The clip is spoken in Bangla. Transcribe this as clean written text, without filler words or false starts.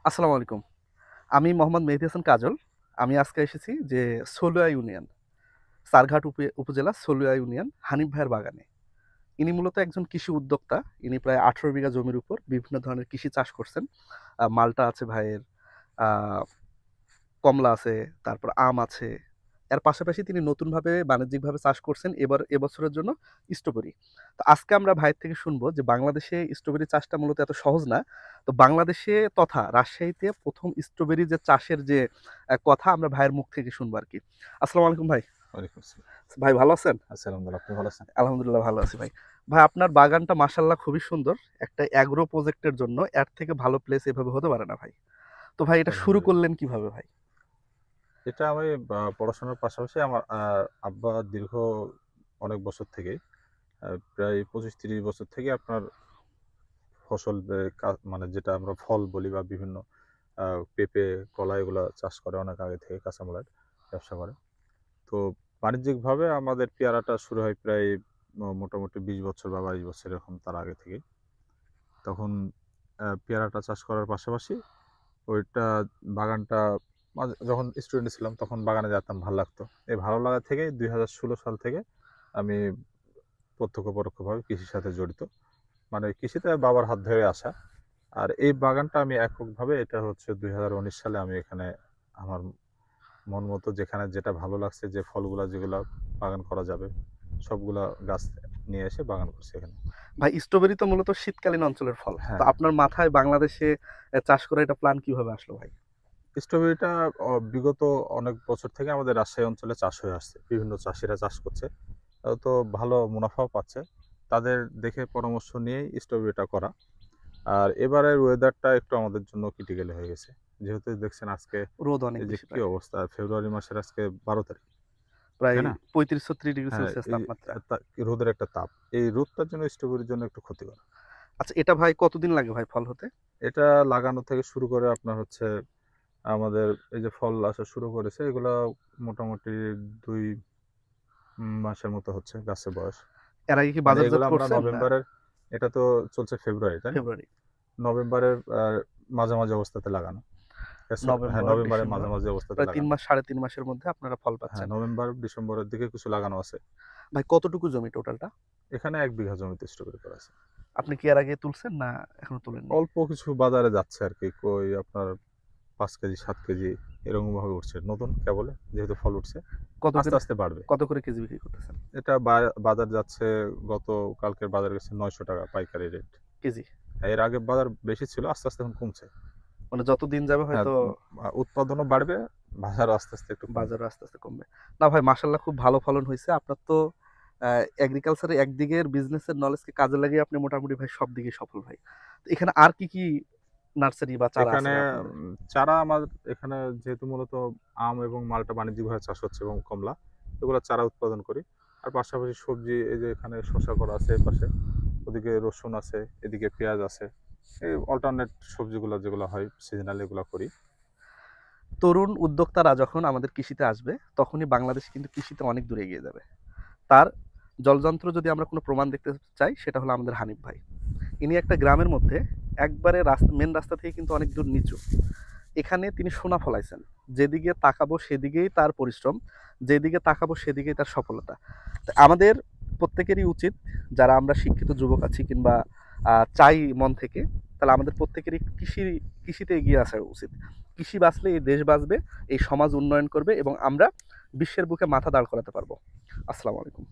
আসসালামু আলাইকুম। আমি মোহাম্মদ মেহেদী হাসান কাজল। আমি আজকে এসেছি যে সলুয়া ইউনিয়ন, সারঘাট উপজেলা সলুয়া ইউনিয়ন হানিফ ভাইয়ের বাগানে। ইনি মূলত একজন কৃষি উদ্যোক্তা। ইনি প্রায় ১৮ বিঘা জমির উপর বিভিন্ন ধরনের কৃষি চাষ করছেন। মালটা আছে ভাইয়ের, আ কমলা আছে, তারপর আম আছে। এর পাশাপাশি তিনি নতুনভাবে বাণিজ্যিকভাবে চাষ করছেন এবছরের জন্য স্ট্রবেরি। তো আজকে আমরা ভাইয়ের থেকে শুনবো যে বাংলাদেশে স্ট্রবেরি চাষটা মূলত এত সহজ না। তো বাংলাদেশে তথা রাজশাহীতে ১ম স্ট্রবেরি যে চাষের যে কথা আমরা ভাইয়ের মুখ থেকে শুনবো আরকি। আসসালামু আলাইকুম ভাই। ওয়ালাইকুম আসসালাম। ভাই ভালো আছেন? আছি আলহামদুলিল্লাহ। আপনি ভালো আছেন? আলহামদুলিল্লাহ ভালো আছি ভাই। ভাই আপনার বাগানটা মাশাআল্লাহ খুবই সুন্দর। একটা অ্যাগ্রো প্রজেক্টের জন্য এর থেকে ভালো প্লেস এভাবে হতে পারে না ভাই। তো ভাই এটা শুরু আলহামদুলিল্লাহ। করলেন কিভাবে ভাই? এটা আমি পড়াশোনার পাশাপাশি আমার আব্বা দীর্ঘ অনেক বছর থেকেই প্রায় ২৫-৩০ বছর থেকে আপনার ফসল মানে যেটা আমরা ফল বলি বা বিভিন্ন পেঁপে, কলা এগুলা চাষ করে অনেক আগে থেকে কাঁচামালের ব্যবসা করে। তো বাণিজ্যিকভাবে আমাদের পেয়ারাটা শুরু হয় প্রায় মোটামুটি ২০ বছর বা ২২ বছর এরকম তার আগে থেকেই। তখন পেয়ারাটা চাষ করার পাশাপাশি ওইটা বাগানটা যখন স্টুডেন্ট ছিলাম তখন বাগানে যেতাম, ভালো লাগতো। এই ভালো লাগা থেকেই ২০১৬ সাল থেকে আমি প্রত্যক্ষ পরোক্ষভাবে কৃষির সাথে জড়িত। মানে কৃষিতে বাবার হাত ধরে আসা। আর এই বাগানটা আমি এককভাবে এটা হচ্ছে ২০১৯ সালে আমি এখানে আমার মন মতো যেখানে যেটা ভালো লাগছে, যে ফলগুলা যেগুলা বাগান করা যাবে সবগুলা গাছ নিয়ে এসে বাগান করছি এখানে। ভাই স্ট্রবেরি তো মূলত শীতকালীন অঞ্চলের ফল। তো হ্যাঁ, আপনার মাথায় বাংলাদেশে চাষ করা এটা প্ল্যান কিভাবে আসলো ভাই? স্ট্রবেরিটা বিগত অনেক বছর থেকে আমাদের রাজশাহী অঞ্চলে চাষ হয়ে আসছে। বিভিন্ন চাষীরা চাষ করছে। তো ভালো মুনাফাও পাচ্ছে। তাদের দেখে পরামর্শ নিয়েই স্ট্রবেরিটা করা। আর এবারের ওয়েদারটা একটু আমাদের জন্য ক্রিটিক্যাল হয়ে গেছে। যেহেতু দেখছেন আজকে রোদ অনেক এই যে বেশি কি পায়। অবস্থা, ফেব্রুয়ারি মাসের আজকে ১২ তারিখ, প্রায় তাই না? ৩৫-৩৬ ডিগ্রি হ্যাঁ, সেলসিয়াস এই তাপমাত্রা। রোদের একটা তাপ। এই রোদটার জন্য স্ট্রবেরির জন্য একটু ক্ষতিকর। আচ্ছা এটা ভাই কতদিন লাগে ভাই ফল হতে? এটা লাগানো থেকে শুরু করে আপনার হচ্ছে আমাদের এই যে ফল আসা শুরু করেছে এগুলা মোটামুটি ২ মাসের মতো হচ্ছে গাছের বয়স। এর আগে কি মানে বাজারজাত এগুলো আমরা করছেন না নভেম্বরের, এটা তো চলছে ফেব্রুয়ারি, তাই না? ফেব্রুয়ারি? নভেম্বরের মাঝামাঝি অবস্থাতে লাগানো। হ্যাঁ, নভেম্বর, নভেম্বরের ডিসেম্বর মাঝামাঝি অবস্থাতে প্রায় ৩ লাগানো। মাস ৩.৫ মাসের মধ্যে আপনারা ফল হ্যাঁ, পাচ্ছেন। নভেম্বর, ডিসেম্বরের দিকে কিছু লাগানো আছে। ভাই কতটুকু জমি টোটালটা? এখানে ১ বিঘা জমিতে স্ট্রবেরি করা আছে। আপনি কি এর আগে তুলছেন না এখনো তোলেননি? অল্প কিছু বাজারে যাচ্ছে আরকি। কই আপনার ৫ কেজি, ৭ কেজি এরকমভাবে উঠছে। নতুন কেবল যেহেতু ফল উঠছে। কত আস্তে, করে আস্তে বাড়বে। কত করে কেজি বিক্রি করতেছেন? এটা বাজার যাচ্ছে, কালকের বাজার গেছে ৳৯০০ পাইকারি রেট। কেজি? এর আগে বাজার বেশি ছিল, আস্তে, আস্তে এখন কমছে। মানে যত দিন যাবে হ্যাঁ, হয়তো উৎপাদনও বাড়বে, বাজারও আস্তে, আস্তে একটু কমবে। বাজারও আস্তে, আস্তে কমবে। না ভাই মাশাআল্লাহ খুব ভালো ফলন হইছে। আপনার তো এগ্রিকালচারে একদিকের বিজনেসের নলেজকে কাজে লাগিয়ে আপনি মোটামুটি ভাই সব দিকেই সফল ভাই। তো এখানে আর কি নার্সারি বা চারা আছে এখানে ভাই আপনাদের? চারা আমাদের এখানে যেহেতু মূলত আম এবং মাল্টা বাণিজ্যিকভাবে চাষ হচ্ছে এবং কমলা, এগুলা চারা উৎপাদন করি। আর পাশাপাশি সবজি এই যে এখানে শসা করা আছে এপাশে, ওদিকে রসুন আছে, এদিকে পেঁয়াজ আছে। এই অল্টারনেট সবজিগুলা যেগুলো হয় সিজনাল এগুলা করি। তরুণ উদ্যোক্তারা যখন আমাদের কৃষিতে আসবে, তখনই বাংলাদেশ কিন্তু কৃষিতে অনেক দূরে এগিয়ে যাবে। তার জলযন্ত্র যদি আমরা কোনো প্রমাণ দেখতে চাই, সেটা হলো আমাদের হানিফ ভাই। ইনি একটা গ্রামের মধ্যে একবারে মেন রাস্তা থেকে কিন্তু অনেক দূর নিচু। এখানে তিনি সোনা ফলাইছেন। যেদিকে তাকাবো সেদিকেই তার পরিশ্রম, যেদিকে তাকাবো সেদিকেই তার সফলতা। তো আমাদের প্রত্যেকেরই উচিত, যারা আমরা শিক্ষিত যুবক আছি কিংবা চাই মন থেকে, তাহলে আমাদের প্রত্যেকেরই কৃষিতে এগিয়ে আসা উচিত। কৃষি বাঁচলে এই দেশ বাঁচবে, এই সমাজ উন্নয়ন করবে এবং আমরা বিশ্বের বুকে মাথা দাঁড় করাতে পারবো। আসসালামু আলাইকুম।